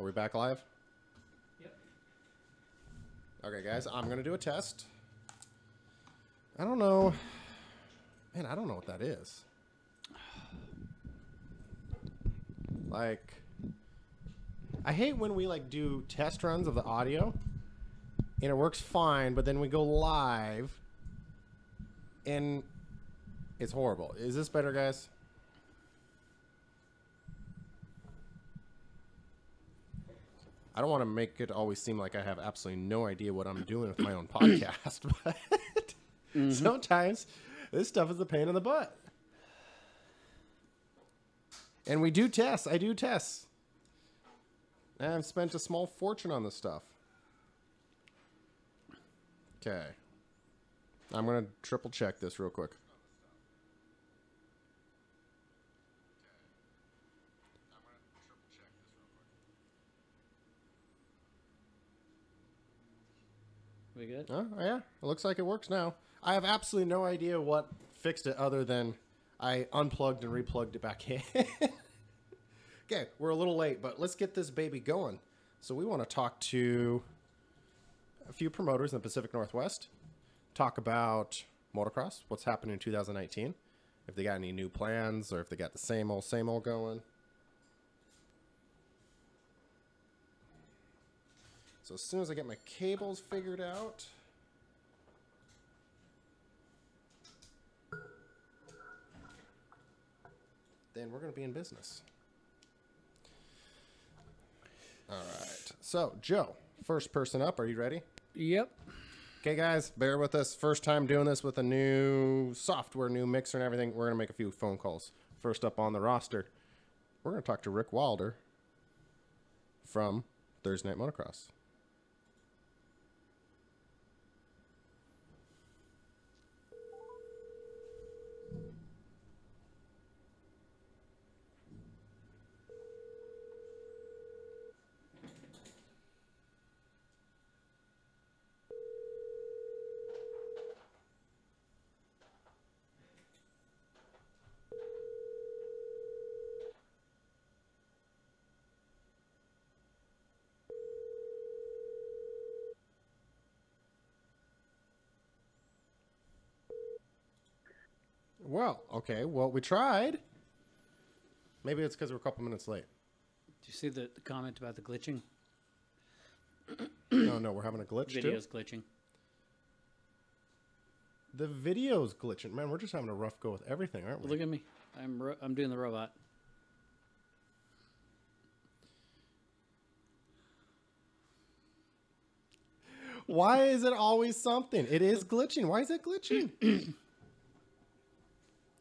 Are we back live? Yep. Okay, guys, I'm going to do a test. I don't know. Man, I don't know what that is. Like, I hate when we, like, do test runs of the audio, and it works fine, but then we go live, and it's horrible. Is this better, guys? I don't want to make it always seem like I have absolutely no idea what I'm doing with my own podcast, but sometimes this stuff is a pain in the butt. And we do tests. I do tests. And I've spent a small fortune on this stuff. Okay. I'm going to triple check this real quick. We good? Oh, yeah. It looks like it works now. I have absolutely no idea what fixed it other than I unplugged and replugged it back in. Okay, we're a little late, but let's get this baby going. So we want to talk to a few promoters in the Pacific Northwest, talk about motocross, what's happening in 2019, if they got any new plans or if they got the same old going. So as soon as I get my cables figured out, then we're going to be in business. All right. So, Joe, first person up. Are you ready? Yep. Okay, guys, bear with us. First time doing this with a new software, new mixer and everything. We're going to make a few phone calls. First up on the roster, we're going to talk to Rick Wylder from Thursday Night Motocross. Well, okay. Well, we tried. Maybe it's because we're a couple minutes late. Do you see the comment about the glitching? No, we're having a glitch too. Video's glitching. The video's glitching. Man, we're just having a rough go with everything, aren't we? Look at me. I'm doing the robot. Why is it always something? It is glitching. Why is it glitching?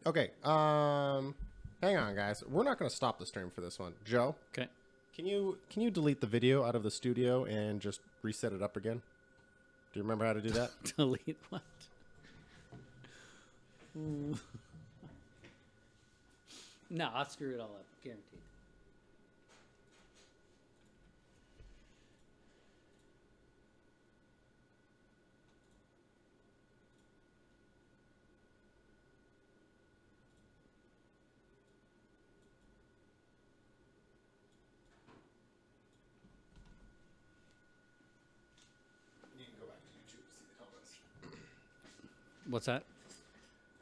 Okay. Hang on, guys. We're not going to stop the stream for this one. Joe? Okay. Can you delete the video out of the studio and just reset it up again? Do you remember how to do that? Delete what? No, I'll screw it all up. Guaranteed. You can go back to YouTube to see the comments. What's that?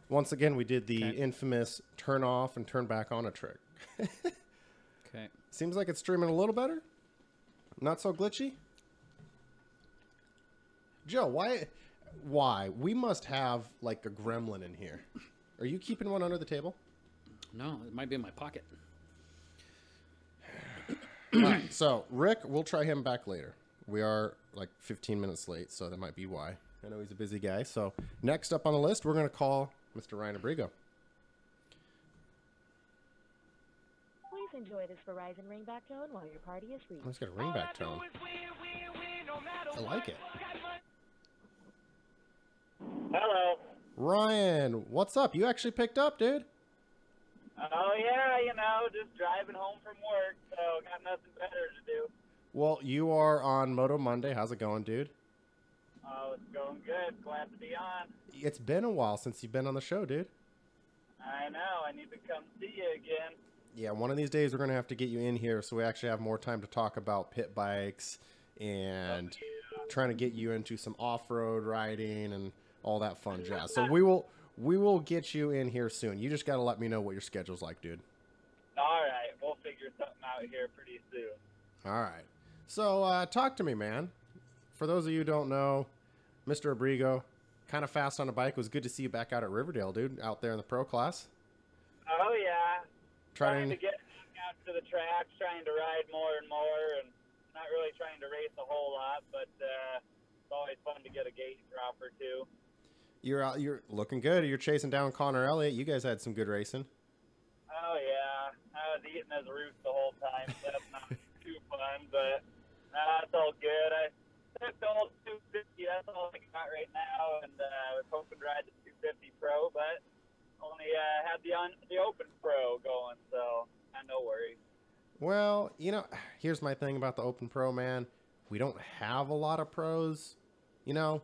Once again, we did the Okay. infamous turn off and turn back on a trick. Okay. Seems like it's streaming a little better. Not so glitchy. Joe, why? We must have like a gremlin in here. Are you keeping one under the table? No, it might be in my pocket. All right, so Rick, we'll try him back later. We are like 15 minutes late, so that might be why. I know he's a busy guy. So next up on the list, we're going to call Mr. Ryan Abrigo. Please enjoy this Verizon ringback tone while your party is reached. Let's get a ringback tone. I like it. Hello. Ryan, what's up? You actually picked up, dude. Oh, yeah, just driving home from work, so got nothing better to do. Well, you are on Moto Monday. How's it going, dude? Oh, it's going good. Glad to be on. It's been a while since you've been on the show, dude. I know. I need to come see you again. Yeah, one of these days we're going to have to get you in here so we actually have more time to talk about pit bikes and trying to get you into some off-road riding and all that fun jazz. So we will get you in here soon. You just got to let me know what your schedule's like, dude. All right, we'll figure something out here pretty soon. All right. So talk to me, man. For those of you who don't know, Mr. Abrigo, kind of fast on a bike. It was good to see you back out at Riverdale, dude, out there in the pro class. Oh, yeah. Trying Trying to get out to the tracks, trying to ride more and more, and not really trying to race a whole lot, but it's always fun to get a gate drop or two. You're looking good. You're chasing down Connor Elliott. You guys had some good racing. Oh, yeah. I was eating his roots the whole time, so that's not too fun, but it's all good. I took the old 250. That's all I got right now, and I was hoping to ride the 250 Pro, but only had the Open Pro going, so no worries. Well, you know, here's my thing about the Open Pro, man. We don't have a lot of pros, you know.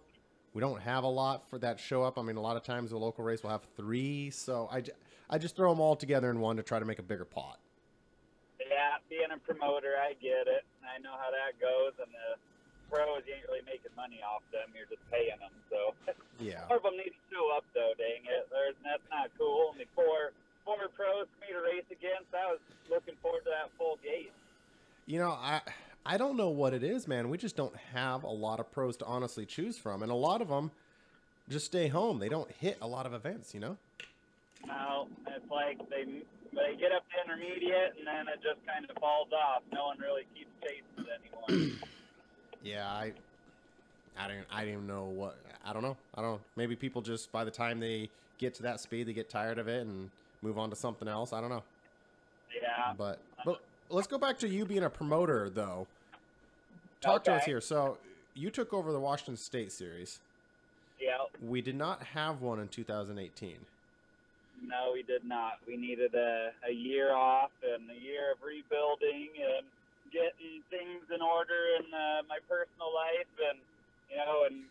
We don't have a lot for that show up. I mean, a lot of times the local race will have 3, so I just throw them all together in one to try to make a bigger pot. Yeah, being a promoter, I get it. I know how that goes, and the pros, you ain't really making money off them. You're just paying them, so. Yeah. More of them need to show up, though, dang it. That's not cool. Only four pros for me to race against. I was looking forward to that full gate. You know, I don't know what it is, man. We just don't have a lot of pros to honestly choose from. And a lot of them just stay home. They don't hit a lot of events, you know? No, it's like they get up to intermediate, and then it just kind of falls off. No one really keeps chasing it anymore. Yeah, I didn't even know what. I don't know. Maybe people just, by the time they get to that speed, they get tired of it and move on to something else. I don't know. Yeah. But let's go back to you being a promoter, though. Talk to us here. So you took over the Washington State Series. Yeah. We did not have one in 2018. No, we did not. We needed a year off and a year of rebuilding and getting things in order in my personal life, and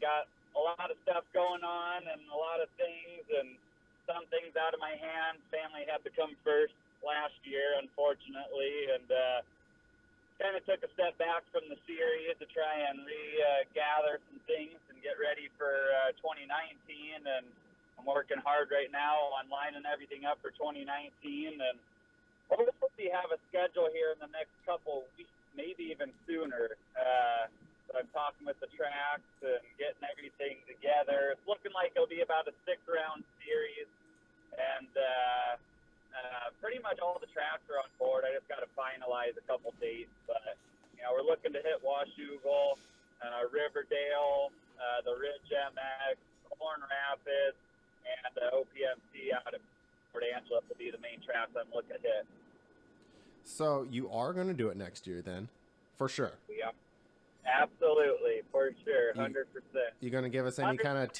got a lot of stuff going on and a lot of things, and some things out of my hands. Family had to come first last year, unfortunately, and kind of took a step back from the series to try and regather some things and get ready for 2019. And I'm working hard right now on lining everything up for 2019, and hopefully have a schedule here in the next couple weeks, maybe even sooner. So I'm talking with the tracks and getting everything together. It's looking like it'll be about a 6-round series, and pretty much all the tracks are on board. I just got to finalize a couple dates, but we're looking to hit Washougal, Riverdale, the Ridge MX, Horn Rapids, and OPMC out at Port Angeles will be the main tracks I'm looking to hit. So you are going to do it next year then, for sure. Yeah, absolutely, for sure, 100%. You going to give us any kind of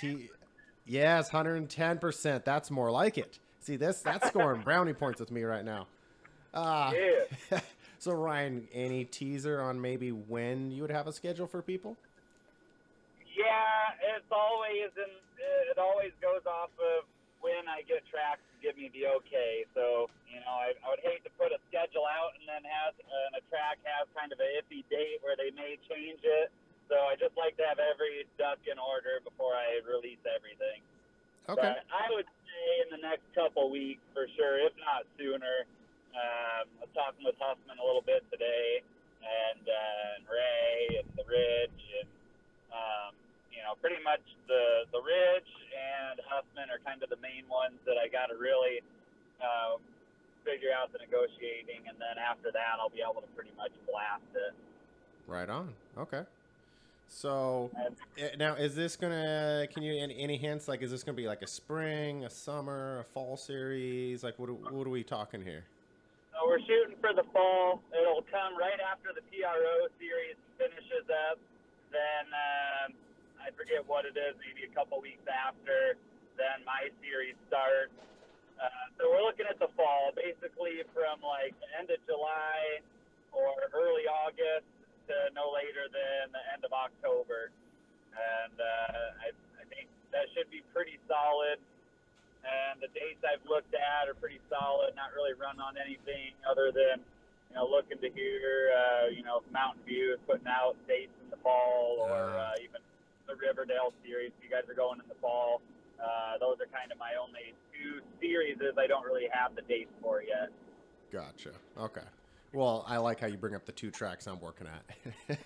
Yes, 110%. That's more like it. See, that's scoring brownie points with me right now. Yeah. So, Ryan, any teaser on maybe when you would have a schedule for people? Yeah, it always goes off of when I get tracks to give me the okay. So, I would hate to put a schedule out and then have a track have kind of an iffy date where they may change it. So I just like to have every duck in order before I release everything. Okay. But I would say in the next couple weeks for sure, if not sooner. I was talking with Huffman a little bit today, and Ray and the Ridge, and pretty much the Ridge and Huffman are kind of the main ones that I got to really figure out the negotiating, and then after that I'll be able to pretty much blast it. Right on. Okay. So now, is this gonna? Can you any hints? Like, is this gonna be like a spring, a summer, a fall series? Like, what are we talking here? So we're shooting for the fall. It'll come right after the PRO series finishes up. Then I forget what it is. Maybe a couple weeks after. Then my series starts. So we're looking at the fall, basically from like the end of July or early August to no later than the end of October. And I think that should be pretty solid. and the dates I've looked at are pretty solid. Not really run on anything other than, looking to hear, if Mountain View is putting out dates in the fall, or even the Riverdale series. If you guys are going in the fall, those are kind of my only two series I don't really have the dates for yet. Gotcha. Okay. Well, I like how you bring up the 2 tracks I'm working at.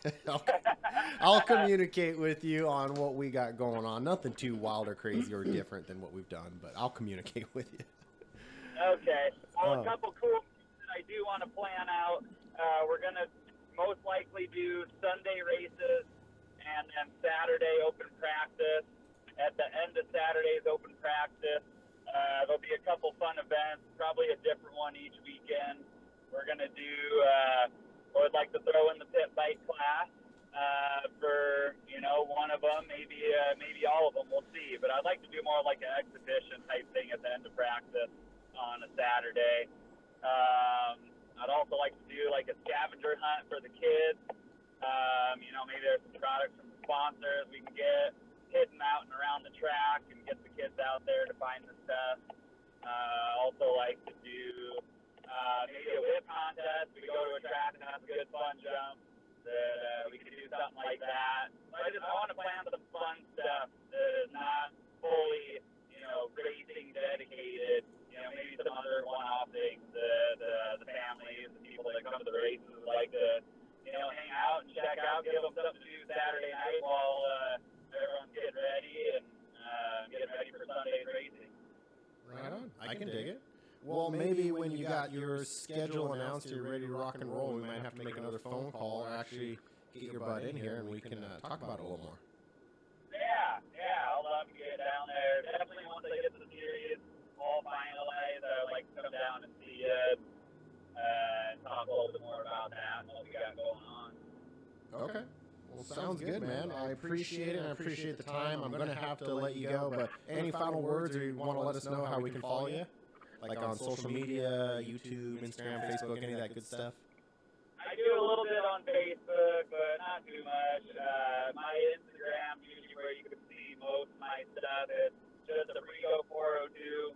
I'll communicate with you on what we got going on. Nothing too wild or crazy or different than what we've done, but I'll communicate with you. Okay. Well, a couple cool things that I do want to plan out. We're going to most likely do Sunday races and Saturday open practice. At the end of Saturday's open practice, there'll be a couple fun events, probably a different one each weekend. We're going to do, I would like to throw in the pit bike class for, one of them, maybe all of them, we'll see. But I'd like to do more like an exhibition type thing at the end of practice on a Saturday. I'd also like to do like a scavenger hunt for the kids. Maybe there's some products from the sponsors we can get hidden out and around the track and get the kids out there to find the stuff. Also like to do maybe a whip contest. We go to a track and have a good fun jump. We could do something like that. I want to plan some fun stuff that is not fully, racing dedicated. Maybe some other one-off things. The families, the people that come to the races would like to, hang out and check out, give them something to do Saturday night while everyone's getting ready and getting ready for Sunday's racing. Right on. I can dig it. Well, maybe when you got your schedule announced, you're ready to rock and roll, we might have to make another phone call or actually get your butt in here and we can talk about it a little more. Yeah, I'll love to get down there. Definitely once I get the series all finalized, I'd like to come down and see you and talk a little bit more about that and what we got going on. Okay. Well, sounds good, man. I appreciate it, and I appreciate the time. I'm going to have to let you go, but any final words, or you want to let us know how we can follow you? Like on social media, YouTube, Instagram, Facebook, any of that good stuff? I do a little bit on Facebook, but not too much. My Instagram, usually where you can see most of my stuff, is just Abrigo 402.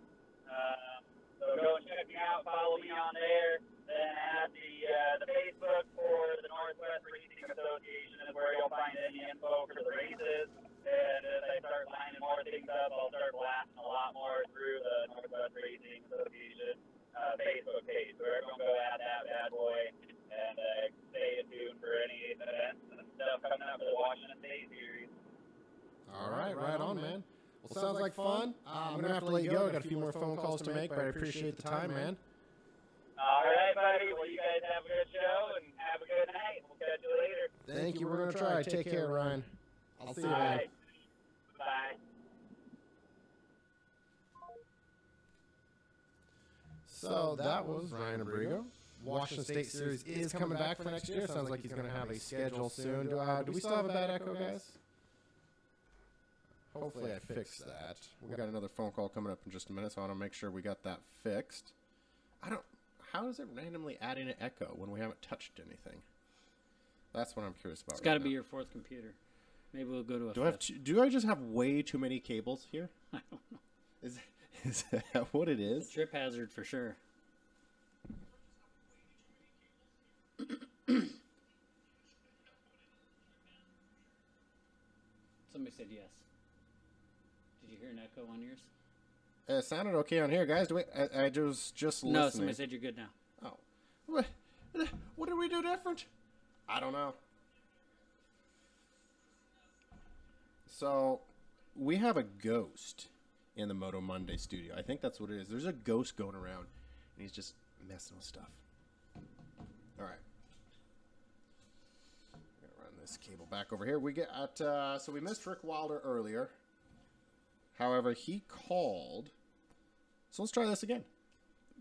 So go and check me out, follow me on there. Then add the Facebook for the Northwest Racing Association is where you'll find any info for the races. And as I start lining more things up, I'll start blasting a lot more through the Northwest Racing Association Facebook page. So everyone go add that bad boy and stay tuned for any events and stuff coming up for the Washington State Series. All right, right on, man. Well, sounds like fun. I'm going to have to let you go. I got a few more phone calls to make, but I appreciate the time, man. All right, buddy. Well, you guys have a good show and have a good night. We'll catch you later. Thank you. We're going to try. Take care, Ryan. I'll see you, man. Right. Bye. So that was Ryan Abrigo. Washington State Series is coming back for next year. Sounds like he's going to have a schedule soon. Do we still have a bad echo, guys? Hopefully I fixed that. We got another phone call coming up in just a minute, so I want to make sure we got that fixed. How is it randomly adding an echo when we haven't touched anything? That's what I'm curious about. It's got to be your 4th computer. Maybe we'll go to a fifth. Do I just have way too many cables here? I don't know. Is that what it is? Trip hazard for sure. Somebody said yes. Did you hear an echo on yours? It sounded okay on here, guys. I was just listening. No, somebody said you're good now. Oh. What did we do different? I don't know. So, we have a ghost in the Moto Monday studio. I think that's what it is. There's a ghost going around, and he's just messing with stuff. All right. I'm going to run this cable back over here. So we missed Rick Wylder earlier. However, he called. So let's try this again.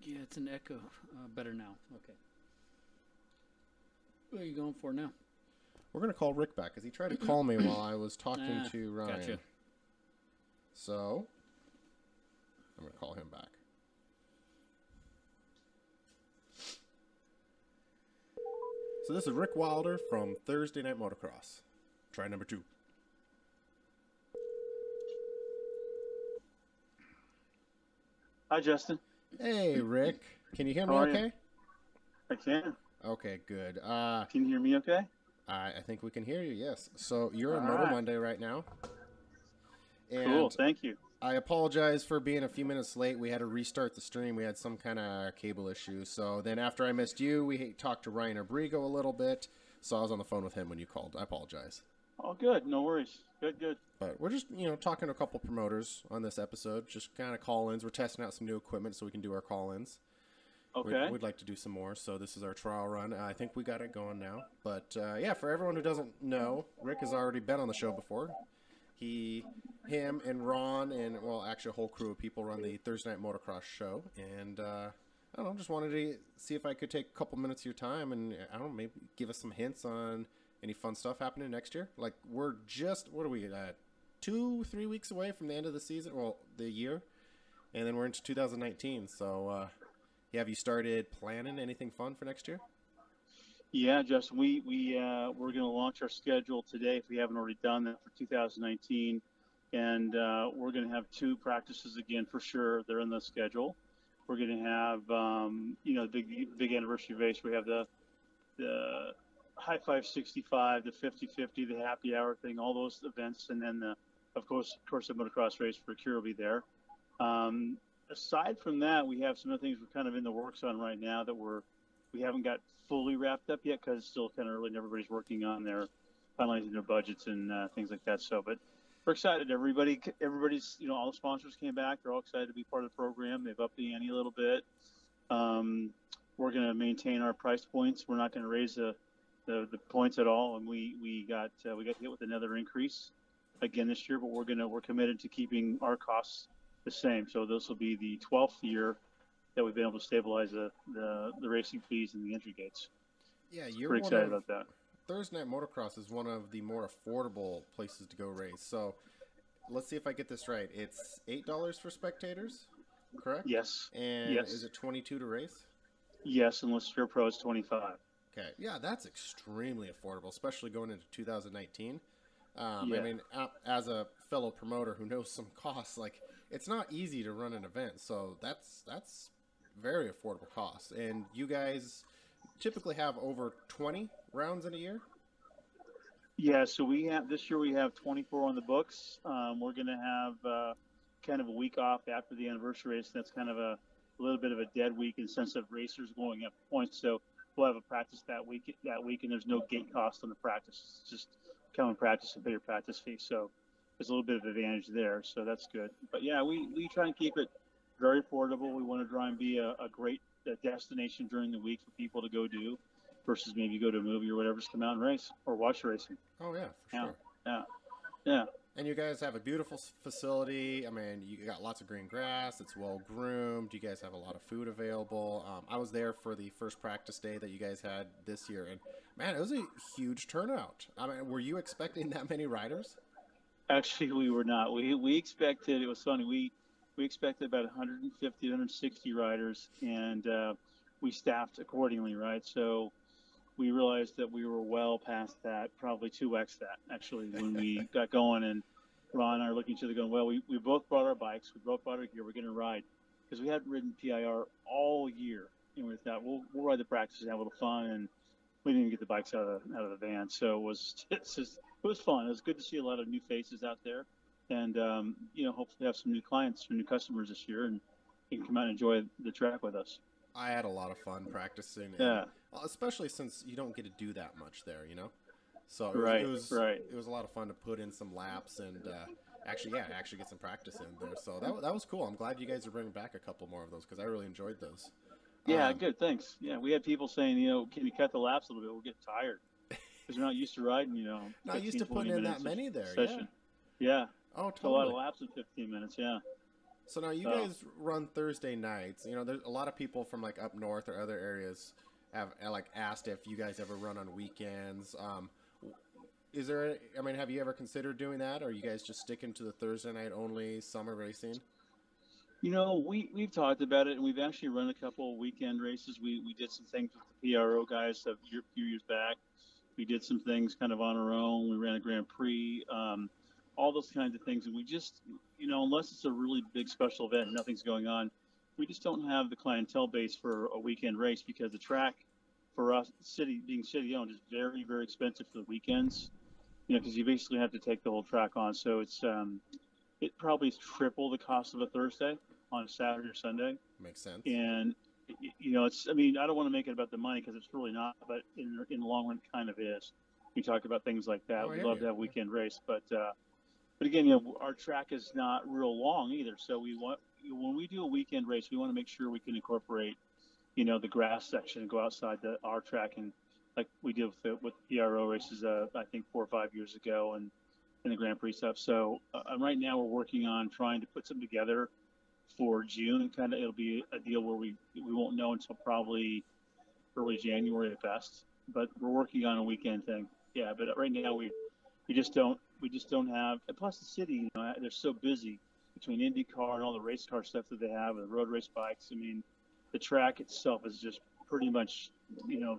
Yeah, it's an echo. Better now. Okay. What are you going for now? We're going to call Rick back because he tried to call me while I was talking to Ryan. Gotcha. So, I'm going to call him back. So this is Rick Wylder from Thursday Night Motocross. Try number 2. Hi, Justin. Hey, Rick. Can you hear me How are you? okay? I can. Okay, good. Can you hear me okay? I think we can hear you, yes. So you're in All Moto right. Monday right now. Cool. And Thank you. I apologize for being a few minutes late. We had to restart the stream. We had some kind of cable issue. So then after I missed you, we talked to Ryan Abrigo a little bit. So I was on the phone with him when you called. I apologize. Oh, good. No worries. Good. But we're just, talking to a couple promoters on this episode. Just kind of call-ins. We're testing out some new equipment so we can do our call-ins. Okay. We'd like to do some more, so this is our trial run. I think we got it going now. But, yeah, for everyone who doesn't know, Rick has already been on the show before. Him and Ron and, well, actually a whole crew of people run the Thursday Night Motocross show. And, I don't know, just wanted to see if I could take a couple minutes of your time and, I don't know, maybe give us some hints on any fun stuff happening next year. Like, we're just, what are we at? 2-3 weeks away from the end of the season, well, the year. And then we're into 2019, so, have you started planning anything fun for next year? Yeah, Justin. We're going to launch our schedule today if we haven't already done that for 2019, and we're going to have 2 practices again for sure. They're in the schedule. We're going to have the big anniversary race. We have the High 565, the 50-50, the happy hour thing, all those events, and then of course the motocross race for Cure will be there. Aside from that, we have some other things we're kind of in the works on right now that we haven't got fully wrapped up yet because it's still kind of early and everybody's working on finalizing their budgets and things like that. So, but we're excited. Everybody's, all the sponsors came back. They're all excited to be part of the program. They've upped the ante a little bit. We're going to maintain our price points. We're not going to raise the points at all. And we got hit with another increase again this year, but we're committed to keeping our costs the same. So this will be the 12th year that we've been able to stabilize the racing fees and the entry gates. Yeah, you're pretty excited about that. Thursday Night Motocross is one of the more affordable places to go race. So let's see if I get this right. It's $8 for spectators, correct? Yes. And yes. Is it $22 to race? Yes, unless you're pro, it's 25. Okay. Yeah, that's extremely affordable, especially going into 2019. Yeah. I mean, as a fellow promoter who knows some costs, like, it's not easy to run an event, so that's very affordable cost. And you guys typically have over 20 rounds in a year? Yeah, so this year we have 24 on the books. We're going to have kind of a week off after the anniversary race. That's kind of a little bit of a dead week in the sense of racers going up points. So we'll have a practice that week, and there's no gate cost on the practice. It's just come and practice and pay your practice fee. So there's a little bit of advantage there, so that's good. But yeah, we try and keep it very affordable. We want to try and be a great destination during the week for people to go do versus maybe go to a movie or whatever, just come out and race or watch racing. Oh, yeah, for sure. Yeah. And you guys have a beautiful facility. I mean, you got lots of green grass. It's well groomed. You guys have a lot of food available. I was there for the first practice day that you guys had this year, and man, it was a huge turnout. I mean, were you expecting that many riders? Actually, we were not. We expected, it was funny, we expected about 150, 160 riders, and we staffed accordingly, right? So we realized that we were well past that, probably 2x that, actually, when we got going. And Ron and I are looking at each other going, well, we both brought our bikes. We both brought our gear. We're going to ride. Because we hadn't ridden PIR all year. And we thought, we'll ride the practice and have a little fun. And we didn't even get the bikes out of the van. So it was fun. It was good to see a lot of new faces out there. And, hopefully have some new clients, some new customers this year. And you can come out and enjoy the track with us. I had a lot of fun practicing. Yeah. Especially since you don't get to do that much there, So it was a lot of fun to put in some laps and actually get some practice in there. So that was cool. I'm glad you guys are bringing back a couple more of those because I really enjoyed those. Yeah, good. Thanks. Yeah, we had people saying, can you cut the laps a little bit? We're getting tired because we're not used to riding, Not used to putting in that many there. Session. Yeah. Oh, totally. It's a lot of laps in 15 minutes. Yeah. So now you guys run Thursday nights. There's a lot of people from like up north or other areas have like asked if you guys ever run on weekends. Have you ever considered doing that, or are you guys just sticking to the Thursday night only summer racing? We've talked about it, and we've actually run a couple weekend races. We did some things with the PRO guys a few years back. We did some things kind of on our own. We ran a Grand Prix, all those kinds of things. And we just, unless it's a really big special event, nothing's going on, we just don't have the clientele base for a weekend race because the track for us, being city owned, is very, very expensive for the weekends. You know, because you basically have to take the whole track on. So it probably is triple the cost of a Thursday on a Saturday or Sunday. Makes sense. And you know, I mean, I don't want to make it about the money because it's really not, but in the long run, it kind of is. We talk about things like that. We love to have a weekend race, but again, you know, our track is not real long either. So when we do a weekend race, we want to make sure we can incorporate, you know, the grass section and go outside our track, and like we did with the PRO races, I think 4 or 5 years ago, and in the Grand Prix stuff. So right now we're working on trying to put something together for June. Kind of, it'll be a deal where we won't know until probably early January at best. But we're working on a weekend thing. Yeah, but right now we just don't have. And plus the city, you know, they're so busy between IndyCar and all the race car stuff that they have and the road race bikes. I mean, the track itself is just pretty much, you know,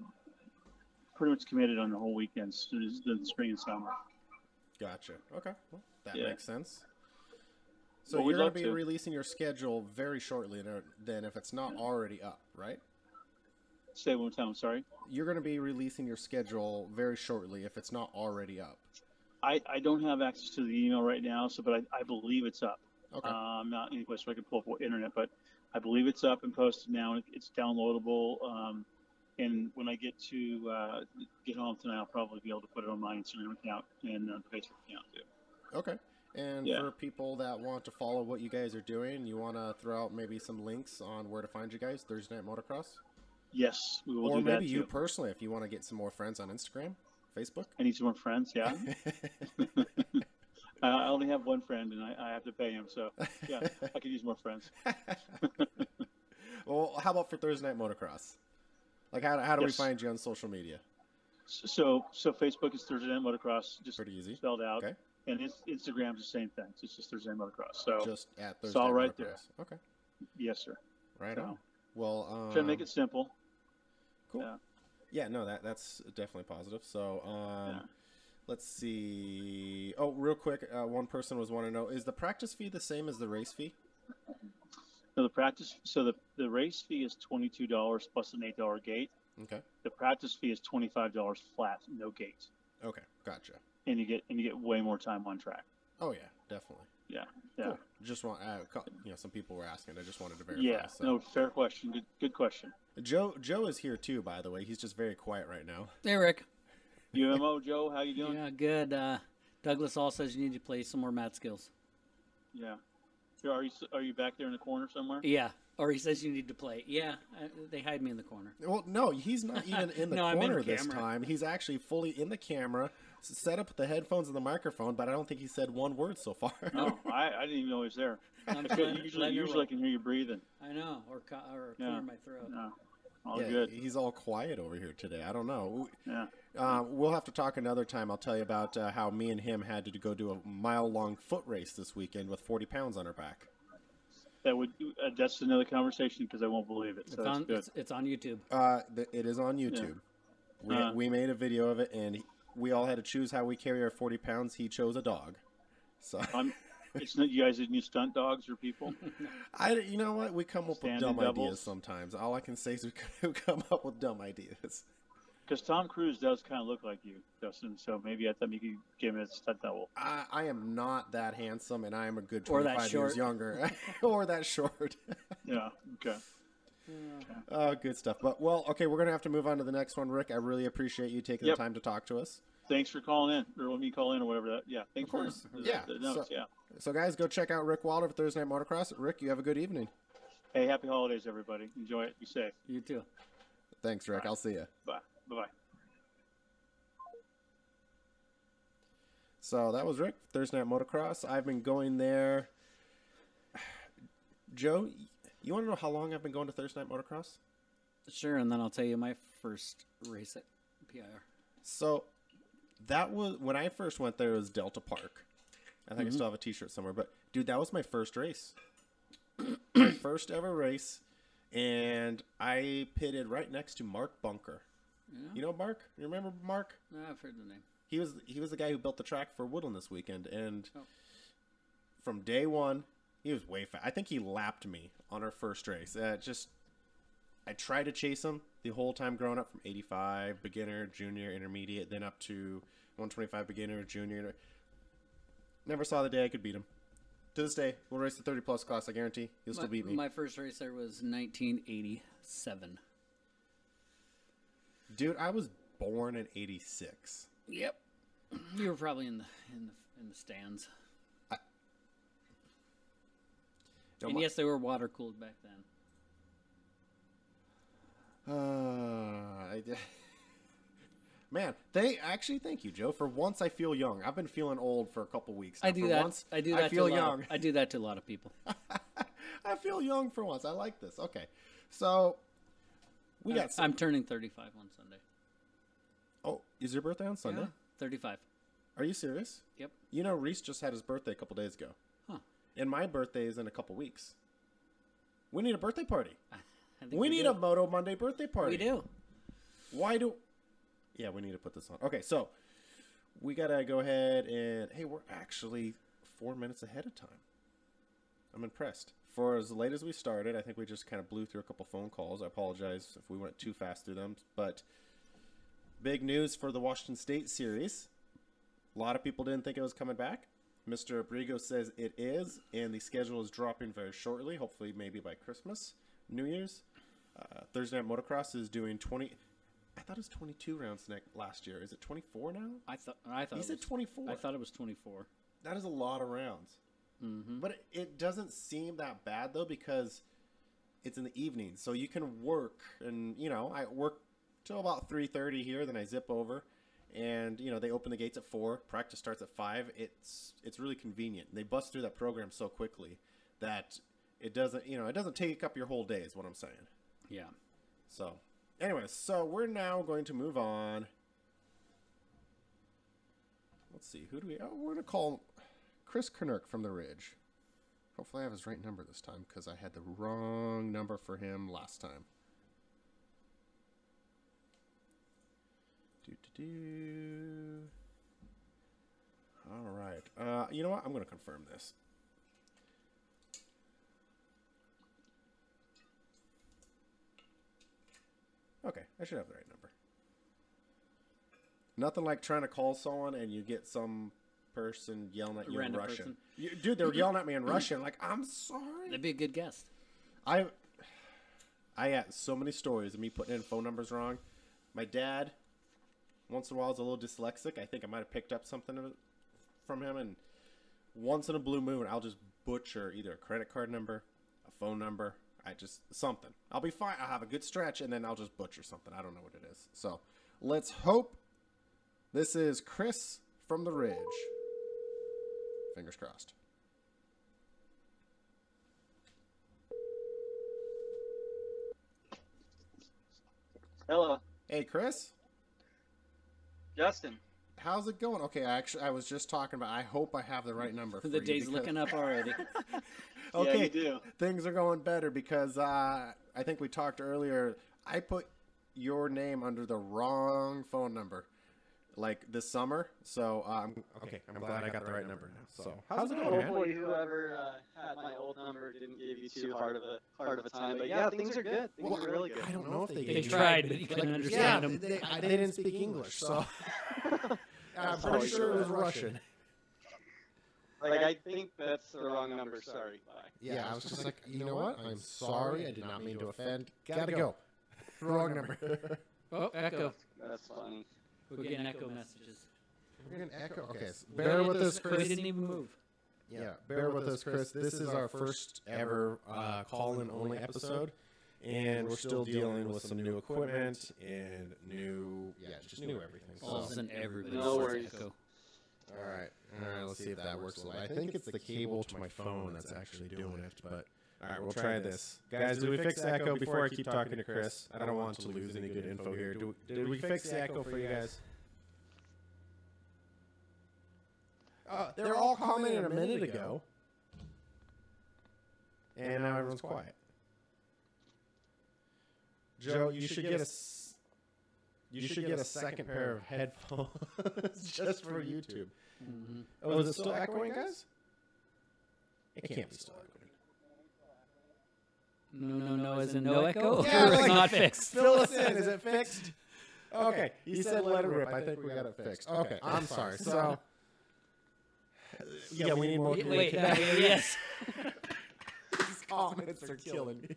committed on the whole weekends, the spring and summer. Gotcha. Okay, well, that Yeah. makes sense. So Well, you're we'd going love to be to. releasing your schedule very shortly, then, if it's not already up, right? Say it one more time. I'm sorry. You're going to be releasing your schedule very shortly if it's not already up. I don't have access to the email right now, but I believe it's up. Okay. I'm not any place where I can pull up the internet, but I believe it's up and posted now. And it's downloadable. And when I get home tonight, I'll probably be able to put it on my Instagram account and Facebook account too. Okay. And for people that want to follow what you guys are doing, you want to throw out maybe some links on where to find you guys, Thursday Night Motocross? Yes, we will or do that maybe you too. personally, if you want to get some more friends on Instagram, Facebook. I need some more friends, yeah. I only have one friend, and I have to pay him, so yeah, I could use more friends. Well, how about for Thursday Night Motocross? Like, how do we Yes. find you on social media? So Facebook is Thursday Night Motocross, just Pretty easy. spelled out. Okay. And Instagram's the same thing. It's just Thursday Night Motocross. So Just at Thursday it's all Night right Motocross. there. Okay. Yes, sir. Right So, on. Well, try to make it simple. cool. Yeah. Yeah, no, that's definitely positive. So, Yeah. let's see. Oh, real quick, one person was wanting to know, is the practice fee the same as the race fee? So the race fee is $22 plus an $8 gate. Okay. The practice fee is $25 flat, no gate, Okay, gotcha. and you get way more time on track. Oh, yeah, definitely. Yeah. Yeah. Cool. Just want, some people were asking. I just wanted to verify. Yeah. So. No, fair question. Good question. Joe is here too, by the way. He's just very quiet right now. Hey, Rick. UMO Joe, how you doing? Yeah, good. Douglas all says you need to play some more mat skills. Yeah. Are you back there in the corner somewhere? Yeah, or he says you need to play. Yeah, they hide me in the corner. Well, no, he's not even in the No, I'm in corner the this camera. time. He's actually fully in the camera, set up the headphones and the microphone, but I don't think he said one word so far. No, I didn't even know he was there. I'm Usually I can hear you breathing. I know, or Yeah. clear my throat. No. All Yeah, good. he's all quiet over here today. I don't know. Yeah. We'll have to talk another time. I'll tell you about how me and him had to go do a mile-long foot race this weekend with 40 pounds on our back. That's another conversation because I won't believe it. So that's good. It's on YouTube. It is on YouTube. Yeah. We made a video of it, and we all had to choose how we carry our 40 pounds. He chose a dog. So It's not you guys new stunt dogs or people. you know what? We come up with Stand-in dumb doubles? ideas sometimes. All I can say is we come up with dumb ideas. Because Tom Cruise does kind of look like you, Justin. So maybe I thought you could give him a stunt double. I am not that handsome, and I am a good Or that 25 years short. younger. Or that short. Yeah. Okay. Oh, good stuff. But, well, okay, we're going to have to move on to the next one, Rick. I really appreciate you taking Yep. the time to talk to us. Thanks for calling in, or let me call in, or whatever that. Yeah. Thanks Of course. for Yeah. the notes. Yeah. So, guys, go check out Rick Wylder for Thursday Night Motocross. Rick, you have a good evening. Hey, happy holidays, everybody. Enjoy it. Be safe. You too. Thanks, Rick. Bye. I'll see you. Bye. Bye. So that was Rick, Thursday Night Motocross. I've been going there. Joe, you want to know how long I've been going to Thursday Night Motocross? Sure, and then I'll tell you my first race at PIR. So that was when I first went there. It was Delta Park. I think I still have a T-shirt somewhere. But dude, that was my first race, my first ever race, and I pitted right next to Mark Bunker. Yeah. You know Mark? You remember Mark? I've heard the name. He was the guy who built the track for Woodland this weekend, and Oh. from day one, He was way fast. I think he lapped me on our first race. I tried to chase him the whole time growing up, from 85, beginner, junior, intermediate, then up to 125 beginner, junior. Never saw the day I could beat him. To this day, we'll race the 30-plus class, I guarantee. He'll still beat me. My first race there was 1987. Dude, I was born in 86. Yep. You were probably in the stands. And yes, they were water cooled back then. Man, thank you, Joe. For once, I feel young. I've been feeling old for a couple weeks now. I do that. Once, I do that. I feel young. I do that to a lot of people. I feel young for once. I like this. Okay, so we got. I'm turning 35 on Sunday. Oh, is your birthday on Sunday? Yeah, 35. Are you serious? Yep. You know, Reese just had his birthday a couple days ago. Huh. And my birthday is in a couple weeks. We need a birthday party. We need a Moto Monday birthday party. We do. Why do... Yeah, we need to put this on. Okay, so we got to go ahead and... Hey, we're actually 4 minutes ahead of time. I'm impressed. For as late as we started, I think we just kind of blew through a couple phone calls. I apologize if we went too fast through them. But big news for the Washington State series. A lot of people didn't think it was coming back. Mr. Abrigo says it is, and the schedule is dropping very shortly, hopefully maybe by Christmas, New Year's. Thursday Night Motocross is doing 20... I thought it was 22 rounds last year. Is it 24 now? I thought he said 24. I thought it was 24. That is a lot of rounds. Mm-hmm. But it doesn't seem that bad, though, because it's in the evening. So you can work, and, you know, I work till about 3:30 here, then I zip over. And, you know, they open the gates at 4. Practice starts at 5. It's really convenient. They bust through that program so quickly that it doesn't take up your whole day is what I'm saying. Yeah. So, anyways, so we're now going to move on. Let's see. Who do we... Oh, we're going to call Chris Kinerk from the Ridge. Hopefully I have his right number this time because I had the wrong number for him last time. All right. You know what? I'm going to confirm this. Okay, I should have the right number. Nothing like trying to call someone and you get some person yelling at you in Russian. Dude, they were yelling at me in Russian. Like, I'm sorry. That'd be a good guest. I had so many stories of me putting in phone numbers wrong. My dad... Once in a while, is a little dyslexic. I think I might have picked up something from him. And once in a blue moon, I'll just butcher either a credit card number, a phone number. Something. I'll be fine. I'll have a good stretch, and then I'll just butcher something. I don't know what it is. So let's hope this is Chris from the Ridge. Fingers crossed. Hello. Hey, Chris. Justin. How's it going? Okay, I was just talking about, I hope I have the right number for The you. day's looking up already. Okay, yeah, you do. Things are going better because I think we talked earlier. I put your name under the wrong phone number, like this summer. So I'm glad I got the right number now. So how's it going, man? Hopefully, whoever had my old number didn't give you too hard of a time. But yeah, things are good. Things are really good. I don't know if they They tried, but you couldn't understand them. They didn't speak English, so I'm pretty sure it was Russian. Like, I think that's the wrong number. Sorry. Bye. Yeah, I was just like, you know what? I'm sorry. I did not mean to offend. Gotta go. Wrong number. Oh, echo. That's funny. We're getting echo messages. We're getting echo. Okay, so bear with us, They Chris. didn't even move. Yeah, bear with us, Chris. This is our first ever call-in only episode, and we're still dealing with some new equipment and just new everything. All of a sudden, everybody No starts worries. echo. All right, let's see if that works. I think it's the cable to my phone that's actually doing it, but all right, we'll try this. Guys, did we fix the echo before I keep talking to Chris? I don't want to lose any good info here. Did we fix the echo for you guys? They're all commenting a minute ago, and now everyone's quiet. Joe, you should get a second pair of headphones just for YouTube. Mm-hmm. Oh, is it still echoing, guys? It can't be still echoing. No, is it no echo? Yeah, Or it's like- not fixed? Fill us in. Is it fixed? Okay. He said let it rip. I think we got it fixed. Okay. I'm sorry. So, yeah, we need more Wait, communication. yes. These comments are killing me.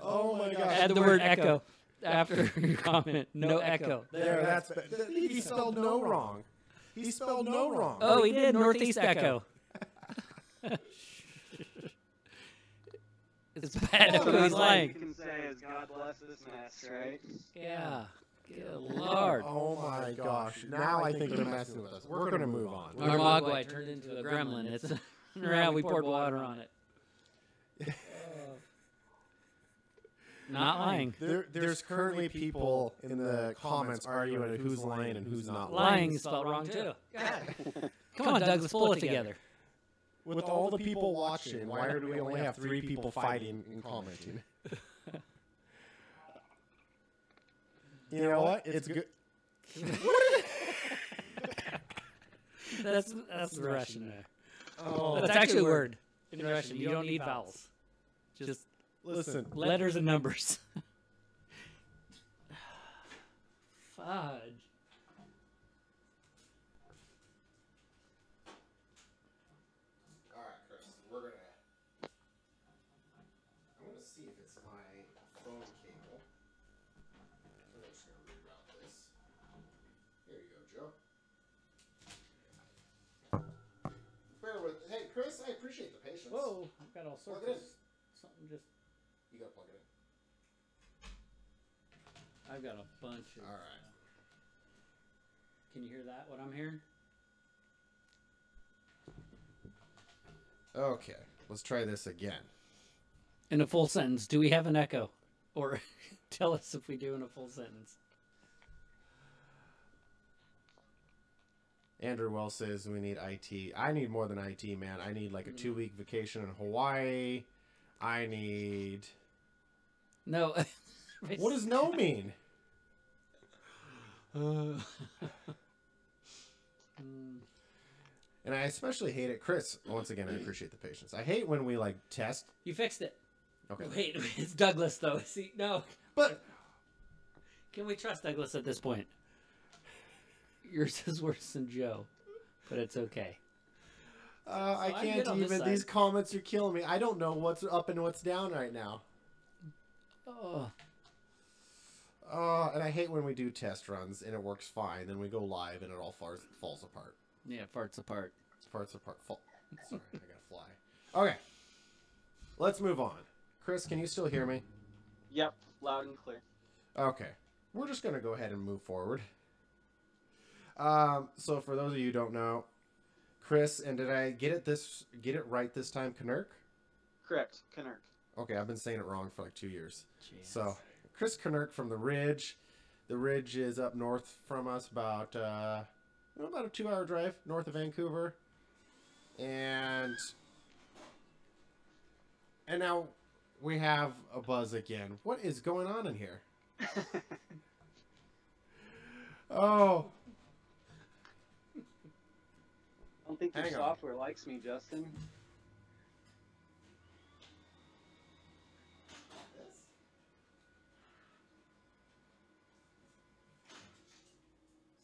Oh my gosh. Add the word echo after your comment. No echo. There, that's he spelled no wrong. He spelled no wrong. Oh, he did. Northeast echo. It's bad That's who what he's you lying. can say is God bless this mess, right? Yeah. Good Lord. Oh my gosh. Now I think they're messing with us. We're going to move on. Our Mogwai turned into a gremlin. It's around. We poured water on it. Not lying. There's currently people in the comments arguing who's lying and who's not Lying is spelled wrong too. God. Come on, Doug. Let's pull it together. With all the people watching, why do we only have 3 people fighting and commenting? You know what? It's good. That's the Russian there. Oh, That's actually a word in Russian. You don't need vowels. Just listen. letters and numbers. Fudge. All right, Chris. I'm gonna see if it's my phone cable. I'm just gonna reroute this. Here you go, Joe. Bear with. Hey, Chris. I appreciate the patience. Whoa! I've got all sorts Plug of it in. something. Just You gotta plug it in. I've got a bunch of. All right. Can you hear that? What I'm hearing? Okay. Let's try this again. In a full sentence, do we have an echo? Or tell us if we do in a full sentence. Andrew Wells says we need IT. I need more than IT, man. I need like a 2-week vacation in Hawaii. I need... No. What does no mean? And I especially hate it. Chris, once again, I appreciate the patience. I hate when we like test. You fixed it. Okay. Wait, it's Douglas though. See, no. But Can we trust Douglas at this point? Yours is worse than Joe, but it's okay. I I'm can't good on this even. side. These comments are killing me. I don't know what's up and what's down right now. Oh, And I hate when we do test runs and it works fine. Then we go live and it all falls apart. yeah, farts apart. Farts apart. Sorry, I gotta fly. Okay. Let's move on. Chris, can you still hear me? Yep, loud and clear. Okay. We're just going to go ahead and move forward. So for those of you who don't know, Chris, and did I get it right this time, Kinerk? Correct, Kinerk. Okay, I've been saying it wrong for like 2 years. Jeez. So, Chris Kinerk from the Ridge. The Ridge is up north from us, about a 2-hour drive north of Vancouver. And now we have a buzz again. What is going on in here? Oh, I don't think your Hang on. software likes me, Justin.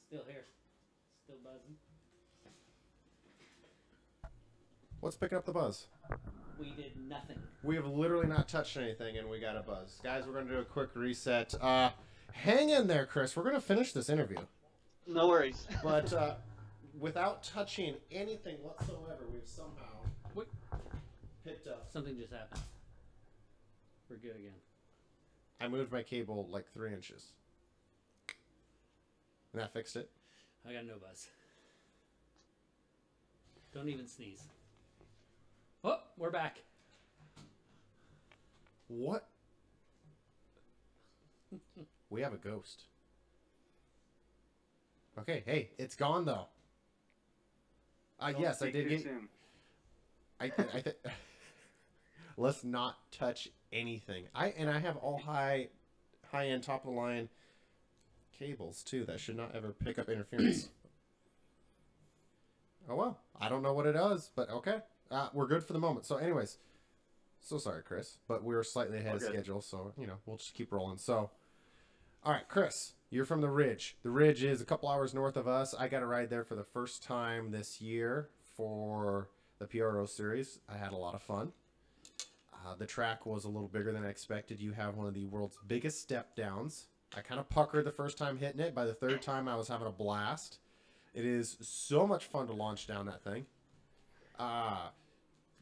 Still here. Still buzzing. what's picking up the buzz? We did nothing. We have literally not touched anything, and we got a buzz. Guys, we're going to do a quick reset. Hang in there, Chris. We're going to finish this interview. No worries. But without touching anything whatsoever, we've somehow What? picked up. Something just happened. We're good again. I moved my cable like 3 inches. And that fixed it. I got no buzz. Don't even sneeze. Oh, we're back. What? We have a ghost. Okay, hey, it's gone though. Don't Yes, I speak did too get. soon. I think. Let's not touch anything. I have all high end, top of the line cables too. That should not ever pick up interference. Oh well, I don't know what it does, but okay. We're good for the moment. So, anyways, so sorry, Chris, but we were slightly ahead of schedule, so we'll just keep rolling. So, all right, Chris, you're from the Ridge. The Ridge is a couple hours north of us. I got a ride there for the first time this year for the PRO series. I had a lot of fun. The track was a little bigger than I expected. You have one of the world's biggest step downs. I kind of puckered the first time hitting it. By the third time, I was having a blast. It is so much fun to launch down that thing.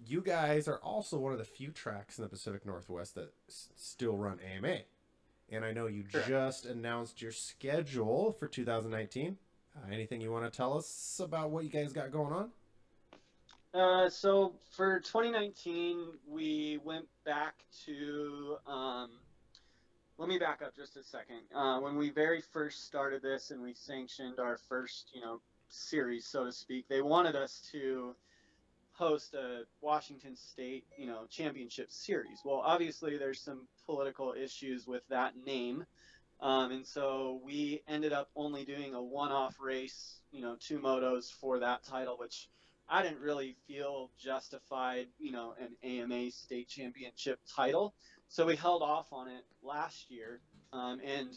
You guys are also one of the few tracks in the Pacific Northwest that still run AMA. And I know you just announced your schedule for 2019. Anything you want to tell us about what you guys got going on? So for 2019, we went back to, let me back up just a second. When we very first started this and we sanctioned our first, series, so to speak, they wanted us to host a Washington State, championship series. Well, obviously there's some political issues with that name. And so we ended up only doing a one-off race, 2 motos for that title, which I didn't really feel justified, an AMA state championship title. So we held off on it last year and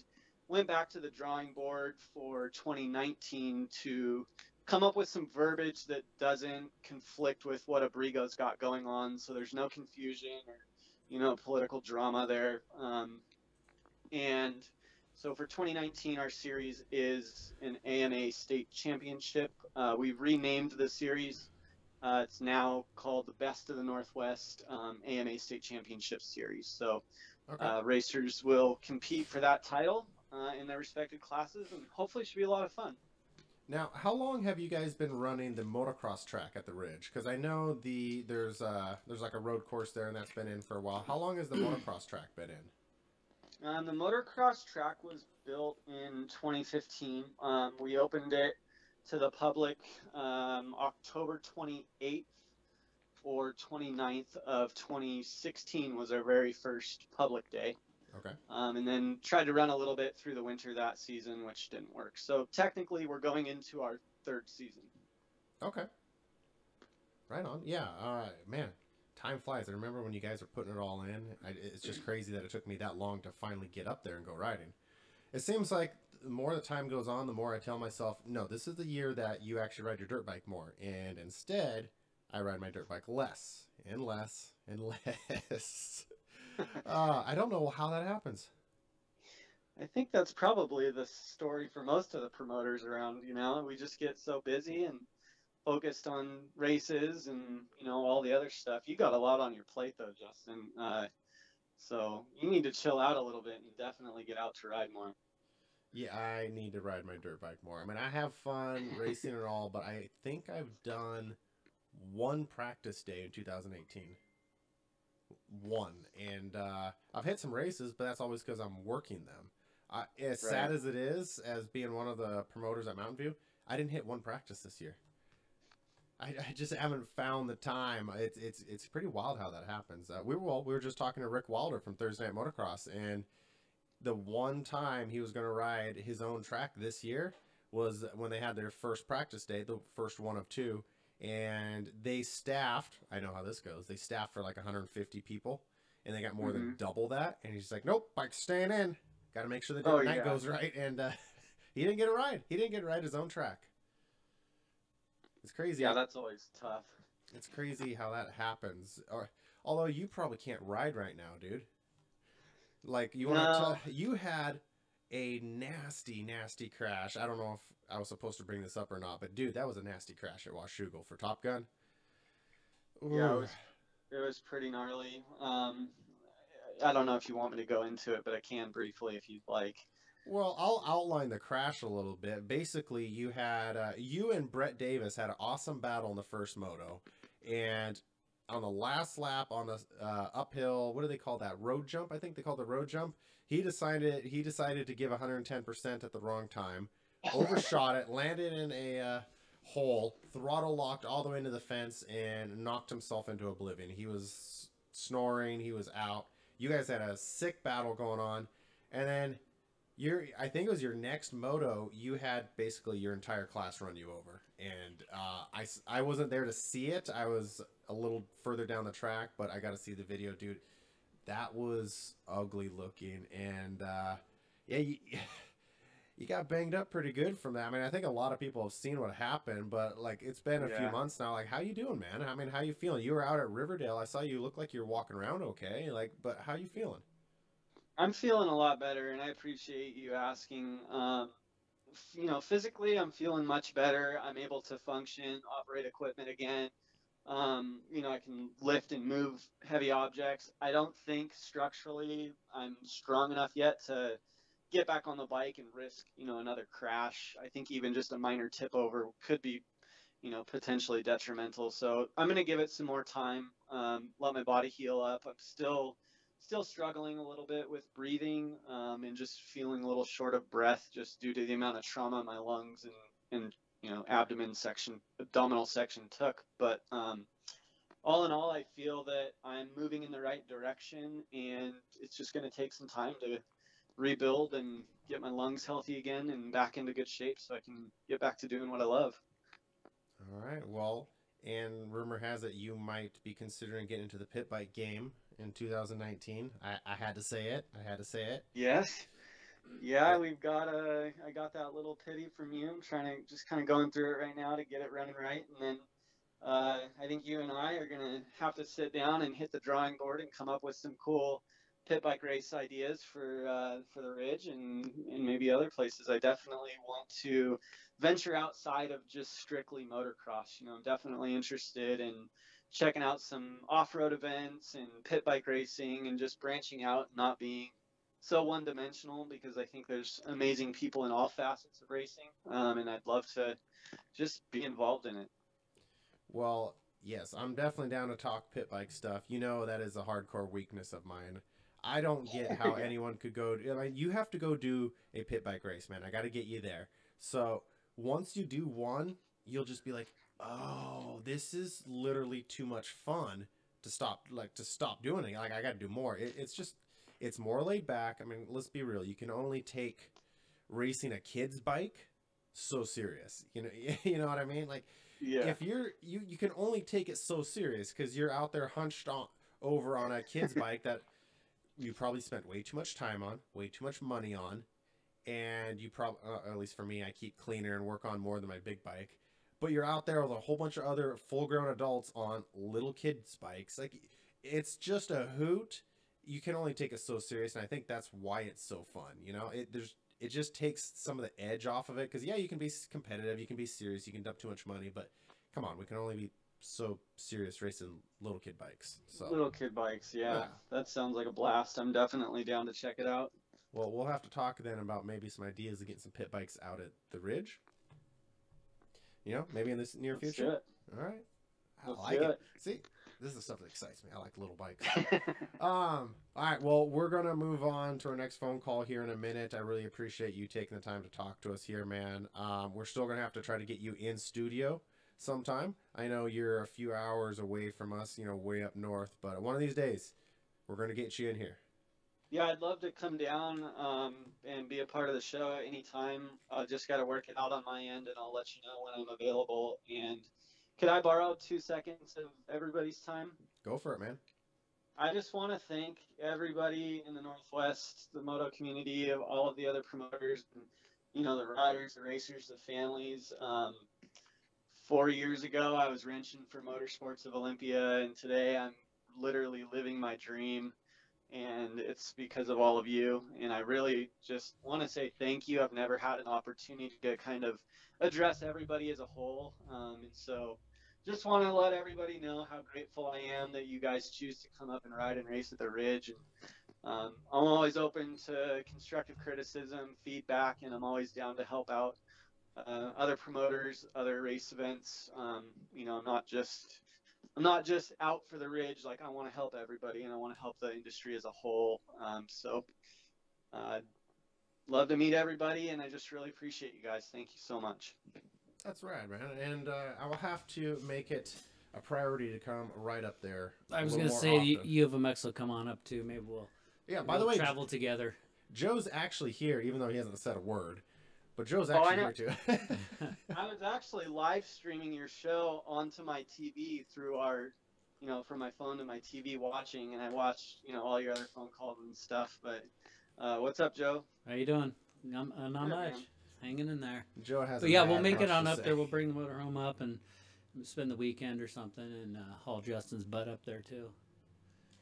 went back to the drawing board for 2019 to come up with some verbiage that doesn't conflict with what Abrigo's got going on. So there's no confusion or, political drama there. And so for 2019, our series is an AMA state championship. We've renamed the series. It's now called the Best of the Northwest AMA State Championship Series. So racers will compete for that title in their respective classes, and hopefully it should be a lot of fun. Now, how long have you guys been running the motocross track at the Ridge? Because I know there's like a road course there, and that's been in for a while. How long has the motocross track been in? The motocross track was built in 2015. We opened it to the public October 28th or 29th of 2016 was our very first public day. Okay. And then tried to run a little bit through the winter that season, which didn't work. So technically we're going into our 3rd season. Okay. Right on. Yeah. Man, time flies. I remember when you guys were putting it all in. It's just crazy that it took me that long to finally get up there and go riding. It seems like the more the time goes on, the more I tell myself, no, this is the year that you actually ride your dirt bike more. And instead, I ride my dirt bike less and less and less. I don't know how that happens. I think that's probably the story for most of the promoters around, we just get so busy and focused on races and, all the other stuff. You got a lot on your plate though, Justin. So you need to chill out a little bit and definitely get out to ride more. Yeah, I need to ride my dirt bike more. I mean, I have fun racing and all, but I think I've done one practice day in 2018. One. And I've hit some races, but that's always because I'm working them. As sad as it is, as being one of the promoters at Mountain View, I didn't hit one practice this year. I just haven't found the time. It's pretty wild how that happens. We were just talking to Rick Wylder from Thursday Night Motocross, and the one time he was going to ride his own track this year was when they had their first practice day, the first one of 2, and they staffed. I know how this goes. They staffed for like 150 people, and they got more than double that. And he's like, "Nope, bike's staying in. Got to make sure the night goes right." And he didn't get a ride. He didn't get to ride his own track. It's crazy. Yeah, that's always tough. It's crazy how that happens. Although you probably can't ride right now, dude. Like you had a nasty crash. I don't know if I was supposed to bring this up or not, but dude, that was a nasty crash at Washougal for Top Gun. Ooh. Yeah, it was pretty gnarly. I don't know if you want me to go into it, but I can briefly if you'd like. Well, I'll outline the crash a little bit. Basically, you had you and Brett Davis had an awesome battle in the first moto, and on the last lap on the uphill, what do they call that? Road jump? I think they call the road jump. He decided to give 110% at the wrong time, overshot it, landed in a hole, throttle locked all the way into the fence, and knocked himself into oblivion. He was snoring. He was out. You guys had a sick battle going on, and then I think it was your next moto. You had basically your entire class run you over, and I wasn't there to see it. I was a little further down the track, but I got to see the video, dude. That was ugly looking, and yeah, you got banged up pretty good from that. I mean, I think a lot of people have seen what happened, but like it's been a few months now. Like, how you doing, man? I mean, how you feeling? You were out at Riverdale. I saw you look like you're walking around okay. Like, but how you feeling? I'm feeling a lot better, and I appreciate you asking. Physically, I'm feeling much better. I'm able to function, operate equipment again. I can lift and move heavy objects. I don't think structurally I'm strong enough yet to get back on the bike and risk, another crash. I think even just a minor tip over could be, potentially detrimental. So I'm going to give it some more time, let my body heal up. I'm still struggling a little bit with breathing, and just feeling a little short of breath just due to the amount of trauma my lungs and abdominal section took. But all in all, I feel that I'm moving in the right direction, and it's just going to take some time to rebuild and get my lungs healthy again and back into good shape so I can get back to doing what I love. All right. Well, and rumor has it you might be considering getting into the pit bike game in 2019. I had to say it. Yes. Yeah, I got that little pity from you. I'm trying to just kind of going through it right now to get it running right. And then I think you and I are going to have to sit down and hit the drawing board and come up with some cool pit bike race ideas for the Ridge and maybe other places. I definitely want to venture outside of just strictly motocross. I'm definitely interested in checking out some off-road events and pit bike racing and just branching out, not being so one-dimensional, because I think there's amazing people in all facets of racing, and I'd love to just be involved in it. Well, yes, I'm definitely down to talk pit bike stuff. That is a hardcore weakness of mine. I don't get how anyone could go. I mean, you have to go do a pit bike race, man. I got to get you there. So once you do one, you'll just be like, oh, this is literally too much fun to stop doing it. Like, I got to do more. It's more laid back. I mean, let's be real. You can only take racing a kid's bike so serious. You know what I mean? Like, if you can only take it so serious because you're out there hunched over on a kid's bike that you probably spent way too much time on, way too much money on, and you probably, at least for me, I keep cleaner and work on more than my big bike. But you're out there with a whole bunch of other full-grown adults on little kids' bikes. Like, it's just a hoot. You can only take it so serious, and I think that's why it's so fun. It just takes some of the edge off of it. Because, yeah, you can be competitive, you can be serious, you can dump too much money, but come on, we can only be so serious racing little kid bikes. So little kid bikes, yeah. That sounds like a blast. I'm definitely down to check it out. Well, we'll have to talk then about maybe some ideas to get some pit bikes out at the Ridge. Maybe in this near future. Let's do it. All right. Let's like do it. it. See, this is the stuff that excites me. I like little bikes. All right. Well, we're gonna move on to our next phone call here in a minute. I really appreciate you taking the time to talk to us here, man. We're still gonna have to try to get you in studio sometime. I know you're a few hours away from us, way up north, but one of these days we're going to get you in here. Yeah, I'd love to come down and be a part of the show anytime. I just got to work it out on my end, and I'll let you know when I'm available. And could I borrow 2 seconds of everybody's time? Go for it, man. I just want to thank everybody in the Northwest, the moto community, of all of the other promoters, and, the riders, the racers, the families. 4 years ago, I was wrenching for Motorsports of Olympia, and today I'm literally living my dream, and it's because of all of you. And I really just want to say thank you. I've never had an opportunity to kind of address everybody as a whole, and so just want to let everybody know how grateful I am that you guys choose to come up and ride and race at the Ridge. And I'm always open to constructive criticism, feedback, and I'm always down to help out other promoters, other race events. I'm not just out for the Ridge. Like, I want to help everybody, and I want to help the industry as a whole. So love to meet everybody, and I just really appreciate you guys. Thank you so much. That's rad, man. And I will have to make it a priority to come right up there. I was going to say, you have a Mexo come on up too. Maybe we'll by the way, travel together. Joe's actually here, even though he hasn't said a word. But Joe's Oh, I actually know. here too. I was actually live streaming your show onto my TV through our, from my phone to my TV watching, and I watched, all your other phone calls and stuff. But what's up, Joe? How you doing? Not Good, much. man. Hanging in there. Joe has. But yeah, we'll make it on up there. We'll bring the motorhome up and spend the weekend or something, and haul Justin's butt up there too.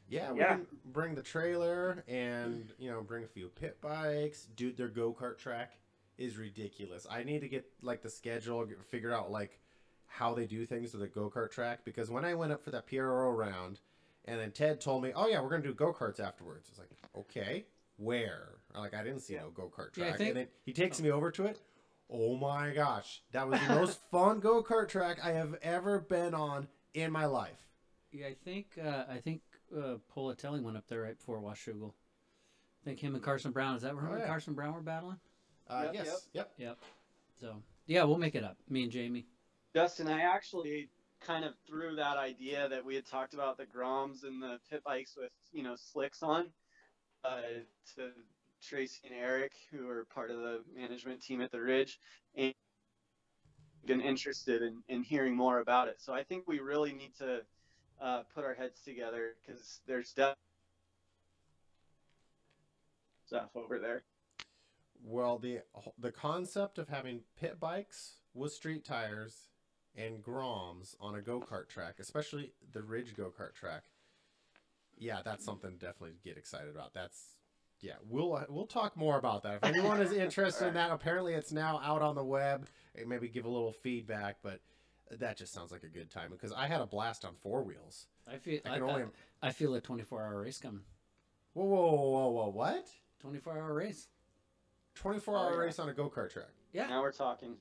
Yeah, we can bring the trailer and bring a few pit bikes. Dude, their go-kart track is ridiculous. I need to get like the schedule, figure out like how they do things with the go-kart track, because when I went up for that PRO round and then Ted told me, oh yeah, we're gonna do go-karts afterwards. It's like, okay, where? Like, I didn't see no go-kart track. And then he takes me over to it. Oh my gosh, that was the most fun go-kart track I have ever been on in my life. Yeah, I think Politelli went up there right before Washougal. I think him and Carson Brown. Is that where Carson Brown were battling? Yep. So, yeah, we'll make it up. Me and Jamie. Justin, I actually kind of threw that idea that we had talked about the Groms and the pit bikes with, slicks on to Tracy and Eric, who are part of the management team at the Ridge, and been interested in hearing more about it. So I think we really need to put our heads together, because there's stuff over there. Well, the concept of having pit bikes with street tires and Groms on a go-kart track, especially the Ridge go-kart track, yeah, that's something to definitely get excited about. We'll talk more about that. If anyone is interested in that, apparently it's now out on the web. Maybe give a little feedback, but that just sounds like a good time, because I had a blast on four wheels. I feel a 24-hour race coming. Whoa, what? 24-hour race. 24-hour race on a go-kart track. Yeah. Now we're talking.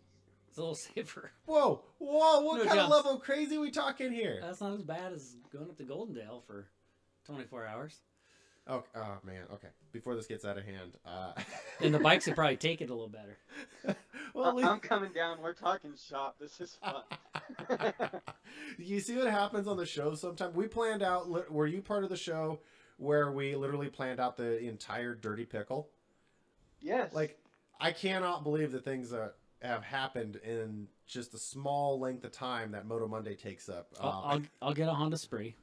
It's a little safer. Whoa, what No kind of jumps. level of crazy we talking here? That's not as bad as going up to Goldendale for 24 hours. Oh man, okay. Before this gets out of hand, And the bikes would probably take it a little better. well, I'm coming down. We're talking shop. This is fun. you see what happens on the show sometimes? We planned out. Were you part of the show where we literally planned out the entire Dirty Pickle? Yes. Like, I cannot believe the things that have happened in just a small length of time that Moto Monday takes up. I'll get a Honda Spree.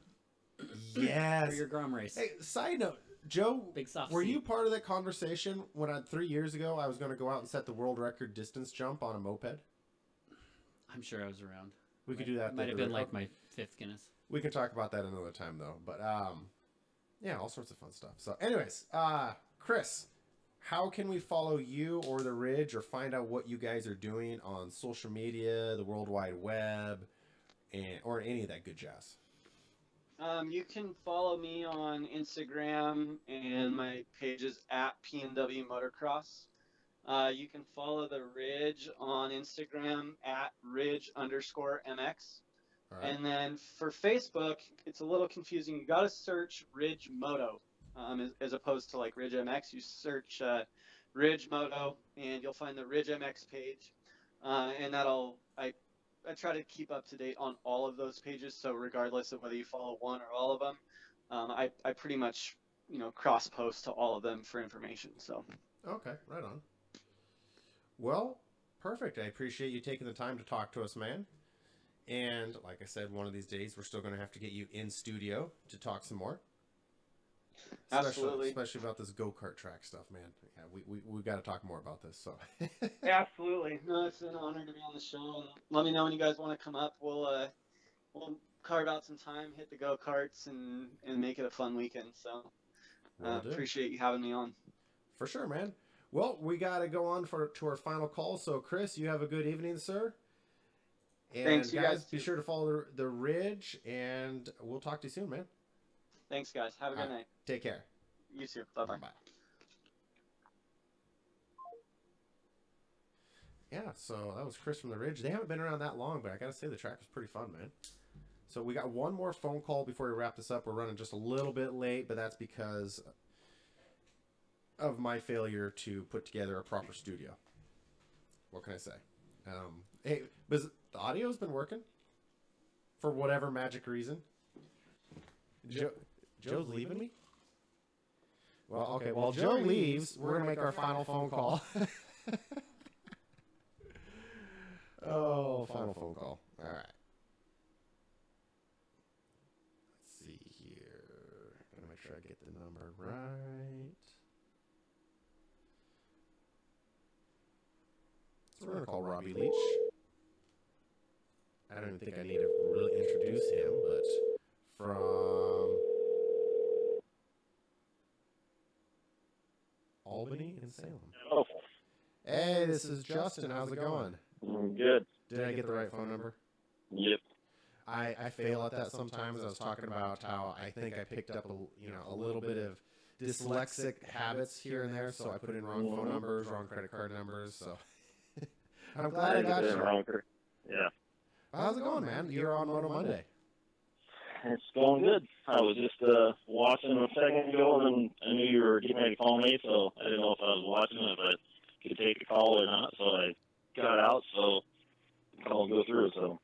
Yes. For your Grom race. Hey, side note, Joe, Big soft were seat. you part of that conversation when 3 years ago I was going to go out and set the world record distance jump on a moped? I'm sure I was around. We could do that. Might have been like my 5th Guinness. We can talk about that another time though. But yeah, all sorts of fun stuff. So, anyways, Chris, how can we follow you or the Ridge, or find out what you guys are doing on social media, the World Wide Web, or any of that good jazz? You can follow me on Instagram, and my page is at PNW Motocross. You can follow the Ridge on Instagram at Ridge_MX. All right. And then for Facebook, it's a little confusing. You got to search Ridge Moto, as opposed to like Ridge MX. You search Ridge Moto, and you'll find the Ridge MX page, and I try to keep up to date on all of those pages. So regardless of whether you follow one or all of them, I pretty much cross post to all of them for information. So Okay, right on. Well, perfect. I appreciate you taking the time to talk to us, man. And like I said, one of these days we're still going to have to get you in studio to talk some more. Absolutely. Especially about this go-kart track stuff, man. Yeah, we got to talk more about this. So. Absolutely. No, it's an honor to be on the show. And let me know when you guys want to come up. We'll carve out some time, hit the go-karts, and make it a fun weekend. So appreciate you having me on. For sure, man. Well, we got to go on to our final call. So, Chris, you have a good evening, sir. And Thanks, you guys be too. sure to follow the Ridge, and we'll talk to you soon, man. Thanks, guys. Have a good night. Take care. You too. Bye-bye. Bye. Yeah, so that was Chris from the Ridge. They haven't been around that long, but I got to say the track was pretty fun, man. So we got one more phone call before we wrap this up. We're running just a little bit late, but that's because of my failure to put together a proper studio. What can I say? Hey, but the audio's been working for whatever magic reason. Joe's leaving me? Well, okay. While Joe leaves, we're going to make our final phone call. Oh, final phone call. All right. Let's see here. Gotta make sure I get the number right. So we're gonna call Robbie Leach. I don't even think I need to really introduce him, but from Albany and Salem. Oh, Hey, this is Justin. How's it going? good. Did I get the right phone number? Yep. I fail at that sometimes. I was talking about how I think I picked up a little bit of dyslexic habits here and there, so I put in wrong phone numbers, wrong credit card numbers. So I'm glad I got you. Yeah. How's it going, man? You're on Moto Monday. It's going good. I was just watching a second ago, and I knew you were getting ready to call me, so I didn't know if I was watching it, if I could take a call or not. So I got out, so the call will go through. So.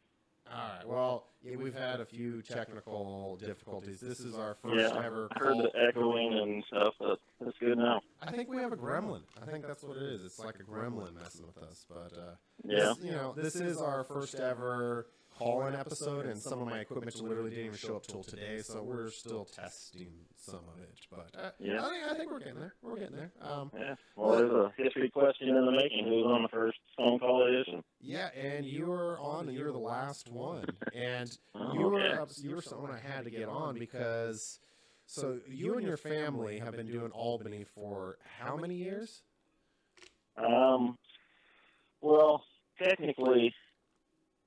All right. Well, yeah, we've had a few technical difficulties. This is our first ever I heard call. the echoing and stuff, but it's good now. I think we have a gremlin. I think that's what it is. It's like a gremlin messing with us. But Yeah. this is our first ever call-in episode, and some of my equipment literally didn't even show up till today, so we're still testing some of it. But Yeah. I think we're getting there. We're getting there. Yeah. Well, there's a history question in the making. Who was on the first phone call edition? Yeah, and you were on, and you're the last one, and Oh, you were okay. you were someone I had to get on because. So you and your family have been doing Albany for how many years? Well, technically,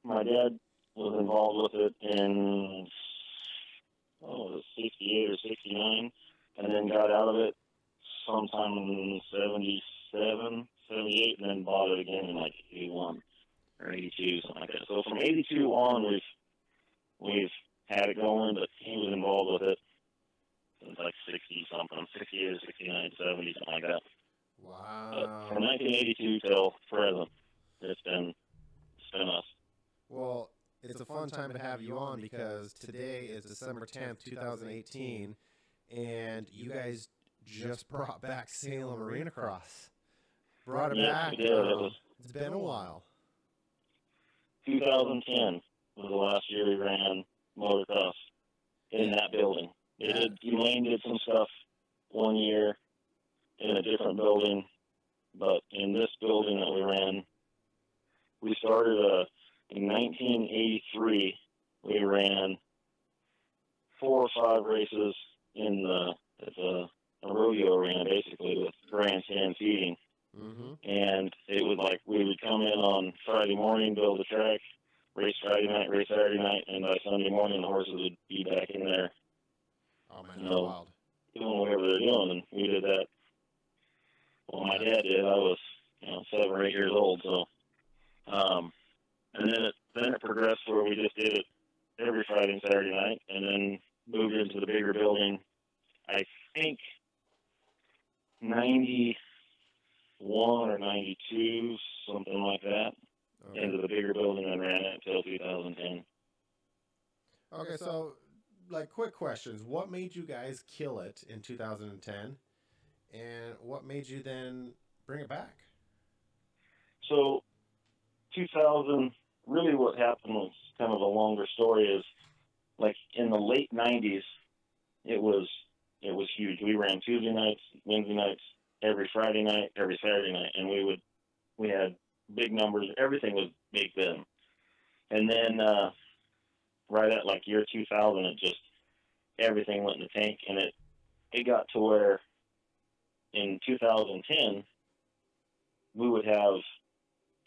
my dad was involved with it in, 68 or 69, and then got out of it sometime in 77, 78, and then bought it again in like 81 or 82, something like that. So from 82 on, we've had it going, but he was involved with it since like 60-something, 68 or 69, 70, something like that. Wow. But from 1982 till present, it's been us. Well, it's a fun time to have you on because today is December 10th, 2018, and you guys just brought back Salem Arena Cross. Brought it back. We did. It's been a while. 2010 was the last year we ran motocross in that building. Elaine did some stuff one year in a different building, but in this building that we ran, we started in 1983. We ran 4 or 5 races it's a rodeo arena basically with grandstand seating. Mm-hmm. And it was like we would come in on Friday morning, build a track, race Friday night, race Saturday night, and by Sunday morning the horses would be back in there. Oh man, that's wild. Doing whatever they're doing, and we did that. Well, my dad did. I was, 7 or 8 years old. So, and then it progressed where we just did it every Friday and Saturday night, and then moved into the bigger building. I think 91 or 92, something like that, into the bigger building, and ran it until 2010. Okay, so quick questions. What made you guys kill it in 2010? And what made you then bring it back? So, 2000, really what happened was kind of a longer story is, like, in the late 90s, it was huge. We ran Tuesday nights, Wednesday nights, every Friday night, every Saturday night, and we had big numbers. Everything was big then. And then, right at, like, year 2000, everything went in the tank, and it got to where in 2010, we would have,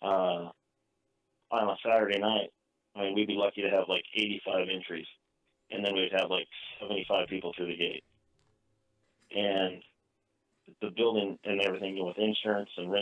on a Saturday night, we'd be lucky to have like 85 entries. And then we'd have like 75 people through the gate. And the building and everything with insurance and